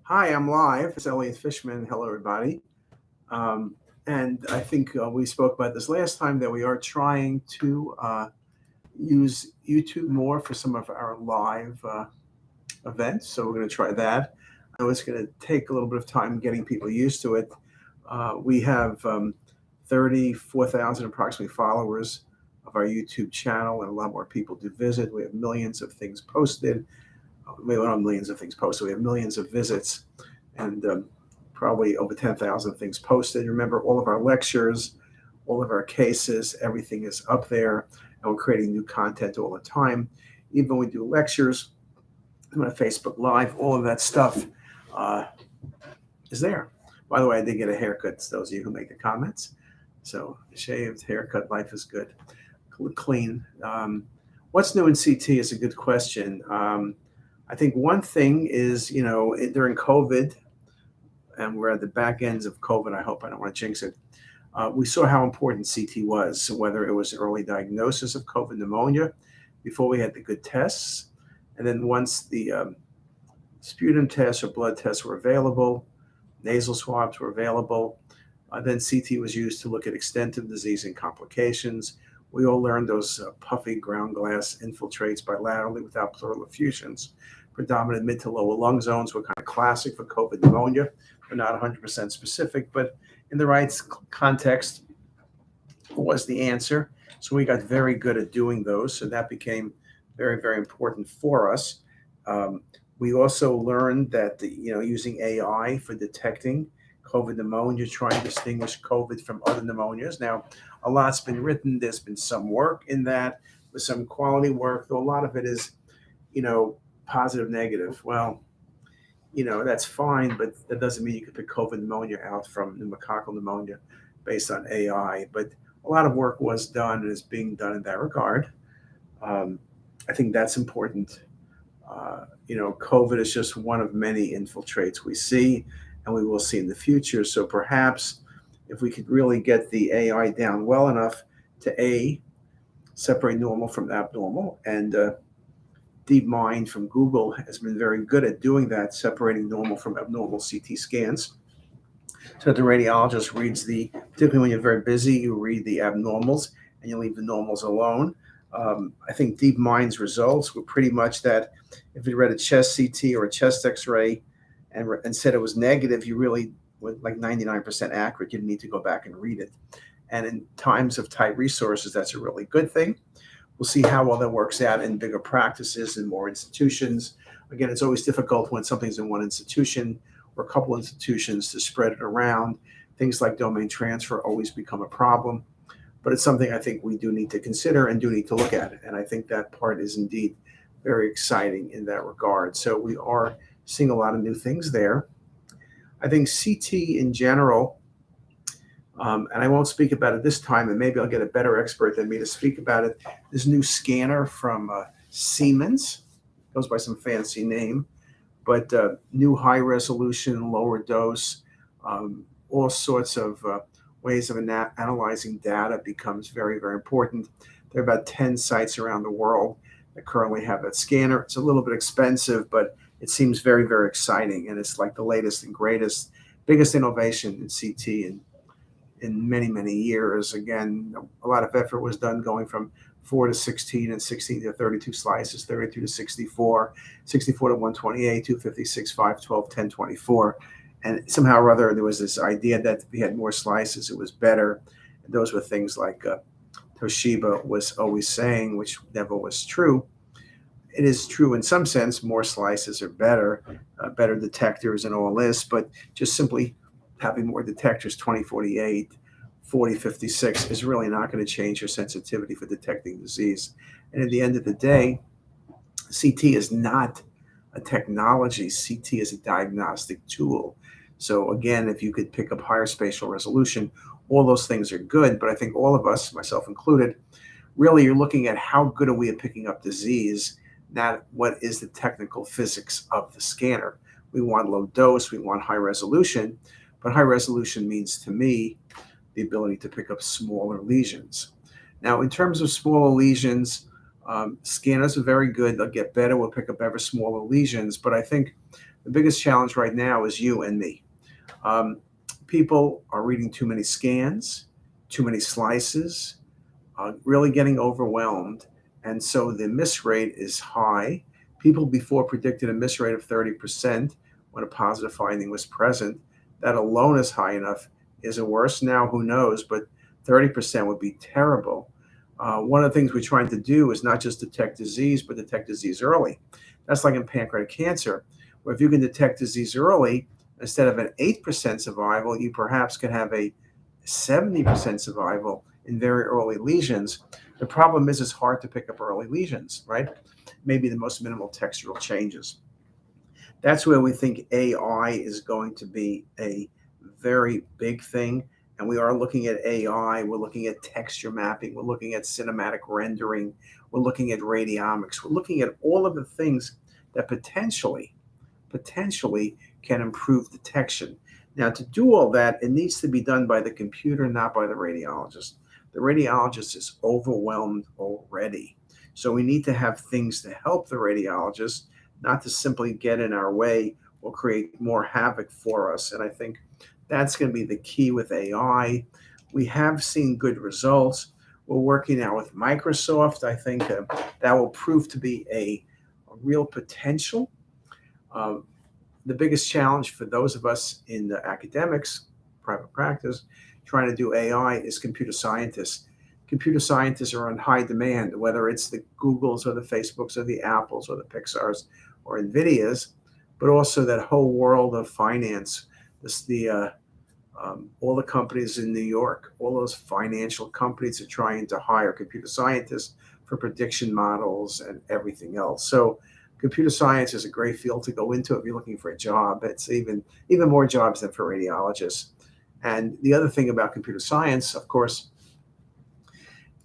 Hi, I'm live. It's Elliot Fishman. Hello, everybody. And I think we spoke about this last time that we are trying to use YouTube more for some of our live events. So we're going to try that. I know it's going to take a little bit of time getting people used to it. We have 34,000 approximately followers of our YouTube channel, and a lot more people do visit. We have millions of things posted. We don't have millions of things posted. We have millions of visits and probably over 10,000 things posted. Remember, all of our lectures, all of our cases, everything is up there, and we're creating new content all the time. Even when we do lectures, on Facebook Live, all of that stuff uh, is there. By the way, I did get a haircut, to those of you who make the comments. So, shaved, haircut, life is good, clean. What's new in CT is a good question. I think one thing is, during COVID, and we're at the back ends of COVID, I don't want to jinx it. We saw how important CT was, so whether it was early diagnosis of COVID pneumonia before we had the good tests, and then once the sputum tests or blood tests were available, nasal swabs were available, then CT was used to look at extent of disease and complications. We all learned those puffy ground glass infiltrates bilaterally without pleural effusions. Predominant mid to lower lung zones were kind of classic for COVID pneumonia. They're not 100% specific, but in the right context was the answer. So we got very good at doing those. So that became very, very important for us. We also learned that using AI for detecting COVID pneumonia, trying to distinguish COVID from other pneumonias. Now, a lot's been written. There's been some work in that, with some quality work, though a lot of it is, positive, negative. Well, that's fine, but that doesn't mean you can pick COVID pneumonia out from pneumococcal pneumonia based on AI. But a lot of work was done and is being done in that regard. I think that's important. COVID is just one of many infiltrates we see and we will see in the future. So perhaps if we could really get the AI down well enough to separate normal from abnormal, and DeepMind from Google has been very good at doing that, separating normal from abnormal CT scans. So the radiologist reads particularly when you're very busy, you read the abnormals and you leave the normals alone. I think DeepMind's results were pretty much that if you read a chest CT or a chest X-ray and said it was negative, you really were like 99% accurate. You didn't need to go back and read it. And in times of tight resources, that's a really good thing. We'll see how well that works out in bigger practices and more institutions. Again, it's always difficult when something's in one institution or a couple institutions to spread it around. Things like domain transfer always become a problem, but it's something I think we do need to consider and do need to look at. And I think that part is indeed very exciting in that regard. So we are seeing a lot of new things there. I think CT in general, and I won't speak about it this time, and maybe I'll get a better expert than me to speak about it. This new scanner from Siemens, goes by some fancy name, but new high resolution, lower dose, all sorts of ways of analyzing data becomes very, very important. There are about 10 sites around the world that currently have that scanner. It's a little bit expensive, but it seems very, very exciting, and it's like the latest and greatest, biggest innovation in CT in many, many years. Again, a lot of effort was done going from 4 to 16 and 16 to 32 slices, 32 to 64, 64 to 128, 256, 512, 1024. And somehow or other, there was this idea that if we had more slices, it was better. And those were things like Toshiba was always saying, which never was true. It is true in some sense, more slices are better, better detectors and all this, but just simply having more detectors, 2048, 4056, is really not going to change your sensitivity for detecting disease. And at the end of the day, CT is not a technology. CT is a diagnostic tool. So again, if you could pick up higher spatial resolution, all those things are good. But I think all of us, myself included, really you're looking at how good are we at picking up disease, not what is the technical physics of the scanner. We want low dose, we want high resolution, but high resolution means to me the ability to pick up smaller lesions. Now, in terms of smaller lesions, scanners are very good. They'll get better. We'll pick up ever smaller lesions. But I think The biggest challenge right now is you and me. Um, People are reading too many scans, too many slices, really getting overwhelmed. And so the miss rate is high. People before predicted a miss rate of 30% when a positive finding was present. That alone is high enough. Is it worse now? Who knows? But 30% would be terrible. One of the things we're trying to do is not just detect disease, but detect disease early. That's like in pancreatic cancer, where if you can detect disease early, instead of an 8% survival, you perhaps can have a 70% survival in very early lesions. The problem is it's hard to pick up early lesions, right? Maybe the most minimal textural changes. That's where we think AI is going to be a very big thing. And we are looking at AI, we're looking at texture mapping, we're looking at cinematic rendering, we're looking at radiomics, we're looking at all of the things that potentially can improve detection. Now, to do all that, it needs to be done by the computer, not by the radiologist. The radiologist is overwhelmed already. So we need to have things to help the radiologist, not to simply get in our way or create more havoc for us. And I think that's going to be the key with AI. We have seen good results. We're working now with Microsoft. I think that will prove to be a real potential. Uh, the biggest challenge for those of us in the academics, private practice, trying to do AI is computer scientists. Computer scientists are on high demand, whether it's the Googles or the Facebooks or the Apples or the Pixars or NVIDIAs, but also that whole world of finance, all the companies in New York, all those financial companies are trying to hire computer scientists for prediction models and everything else. So computer science is a great field to go into if you're looking for a job. It's even more jobs than for radiologists. And the other thing about computer science, of course,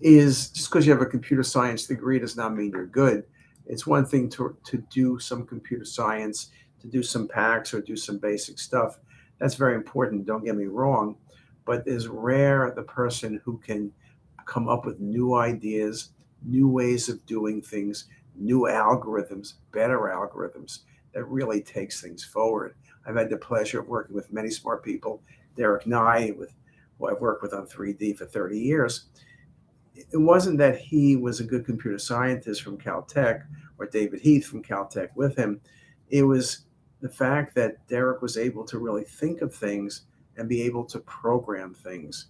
is just because you have a computer science degree does not mean you're good. It's one thing to do some computer science, to do some packs or do some basic stuff. That's very important, don't get me wrong. But it's rare the person who can come up with new ideas, new ways of doing things, new algorithms, better algorithms that really takes things forward. I've had the pleasure of working with many smart people. Derek Nye, who I've worked with on 3D for 30 years. It wasn't that he was a good computer scientist from Caltech or David Heath from Caltech with him. It was the fact that Derek was able to really think of things and be able to program things.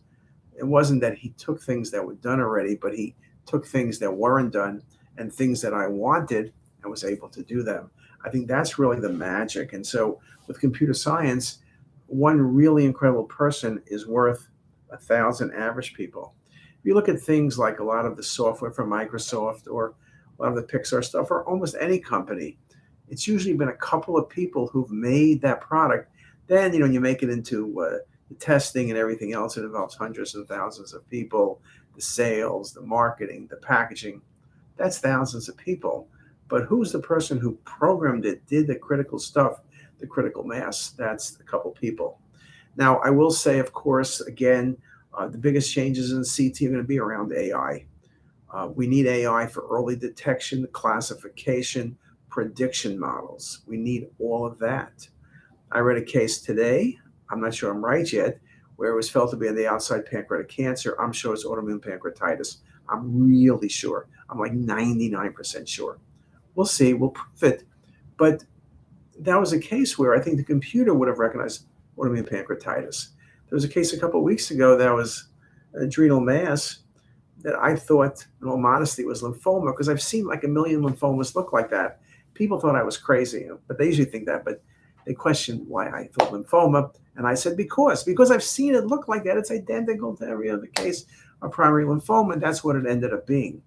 It wasn't that he took things that were done already, but he took things that weren't done and things that I wanted and was able to do them. I think that's really the magic. And so with computer science, one really incredible person is worth 1,000 average people. If you look at things like a lot of the software from Microsoft or a lot of the Pixar stuff or almost any company, it's usually been a couple of people who've made that product. Then, you make it into the testing and everything else. It involves hundreds and thousands of people, the sales, the marketing, the packaging. That's thousands of people. But who's the person who programmed it, did the critical stuff, the critical mass? That's a couple people. Now, I will say, of course, again, the biggest changes in CT are going to be around AI. We need AI for early detection, classification, prediction models. We need all of that. I read a case today, I'm not sure I'm right yet, where it was felt to be on the outside pancreatic cancer. I'm sure it's autoimmune pancreatitis. I'm really sure. I'm like 99% sure. We'll see, we'll prove it. But that was a case where I think the computer would have recognized autoimmune pancreatitis. There was a case a couple of weeks ago that was an adrenal mass that I thought, in all modesty, was lymphoma, because I've seen like a million lymphomas look like that. People thought I was crazy, but they usually think that, but they questioned why I thought lymphoma. And I said, because I've seen it look like that. It's identical to every other case of primary lymphoma, and that's what it ended up being.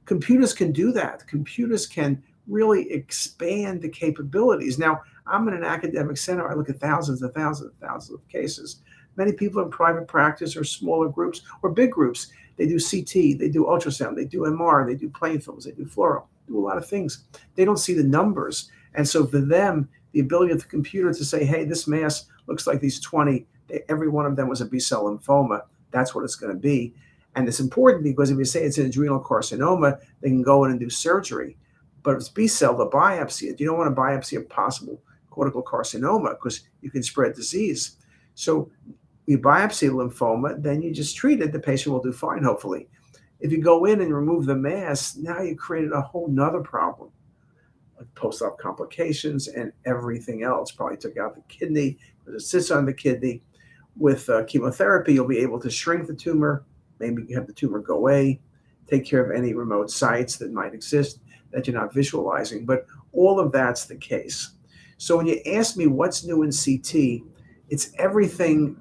Computers can do that. Computers can really expand the capabilities. Now, I'm in an academic center. I look at thousands and thousands and thousands of cases. Many people in private practice or smaller groups or big groups. They do CT, they do ultrasound, they do MR, they do plain films, they do fluoro, do a lot of things. They don't see the numbers. And so for them, the ability of the computer to say, hey, this mass looks like these 20, every one of them was a B-cell lymphoma, that's what it's going to be. And it's important because if you say it's an adrenal carcinoma, they can go in and do surgery. But if it's B-cell, the biopsy it. You don't want to biopsy a possible cortical carcinoma because you can spread disease. So you biopsy lymphoma, then you just treat it. The patient will do fine, hopefully. If you go in and remove the mass, now you created a whole nother problem, like post-op complications and everything else. Probably took out the kidney because it sits on the kidney. With chemotherapy, you'll be able to shrink the tumor, maybe have the tumor go away, take care of any remote sites that might exist that you're not visualizing. But all of that's the case. So when you ask me what's new in CT, it's everything.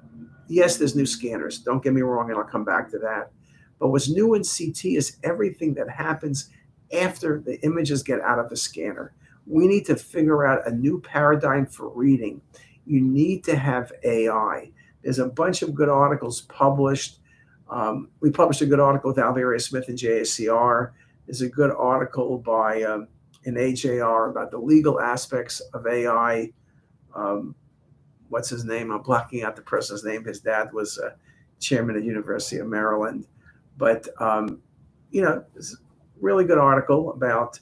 Yes, there's new scanners. Don't get me wrong, and I'll come back to that. But what's new in CT is everything that happens after the images get out of the scanner. We need to figure out a new paradigm for reading. You need to have AI. There's a bunch of good articles published. We published a good article with Alvaria Smith and JACR. There's a good article by an AJR about the legal aspects of AI. What's his name? I'm blocking out the person's name. His dad was chairman at University of Maryland. But, it's a really good article about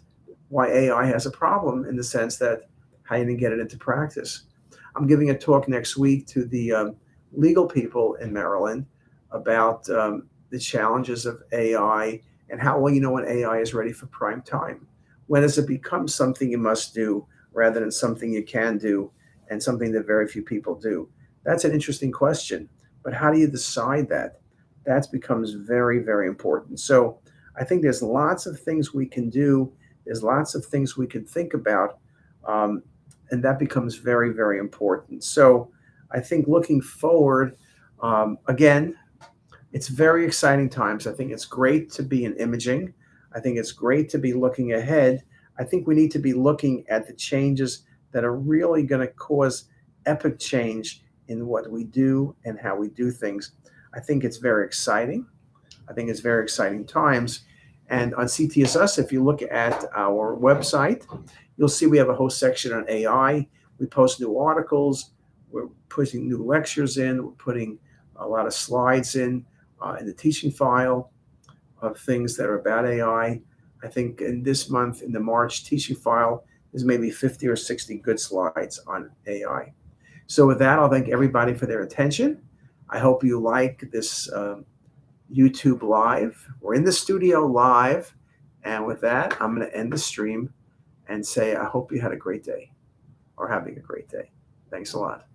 why AI has a problem in the sense that how you didn't get it into practice. I'm giving a talk next week to the legal people in Maryland about the challenges of AI and how well you know when AI is ready for prime time. When does it become something you must do rather than something you can do and something that very few people do? That's an interesting question, but how do you decide that? That becomes very, very important. So I think there's lots of things we can do. There's lots of things we can think about, and that becomes very, very important. So I think looking forward, again, it's very exciting times. I think it's great to be in imaging. I think it's great to be looking ahead. I think we need to be looking at the changes that are really going to cause epic change in what we do and how we do things. I think it's very exciting. I think it's very exciting times. And on CTisus, if you look at our website, you'll see we have a whole section on AI. We post new articles. We're putting new lectures in. We're putting a lot of slides in the teaching file of things that are about AI. I think in this month, in the March teaching file, there's maybe 50 or 60 good slides on AI. So with that, I'll thank everybody for their attention. I hope you like this YouTube Live. We're in the studio live. And with that, I'm going to end the stream and say I hope you had a great day or having a great day. Thanks a lot.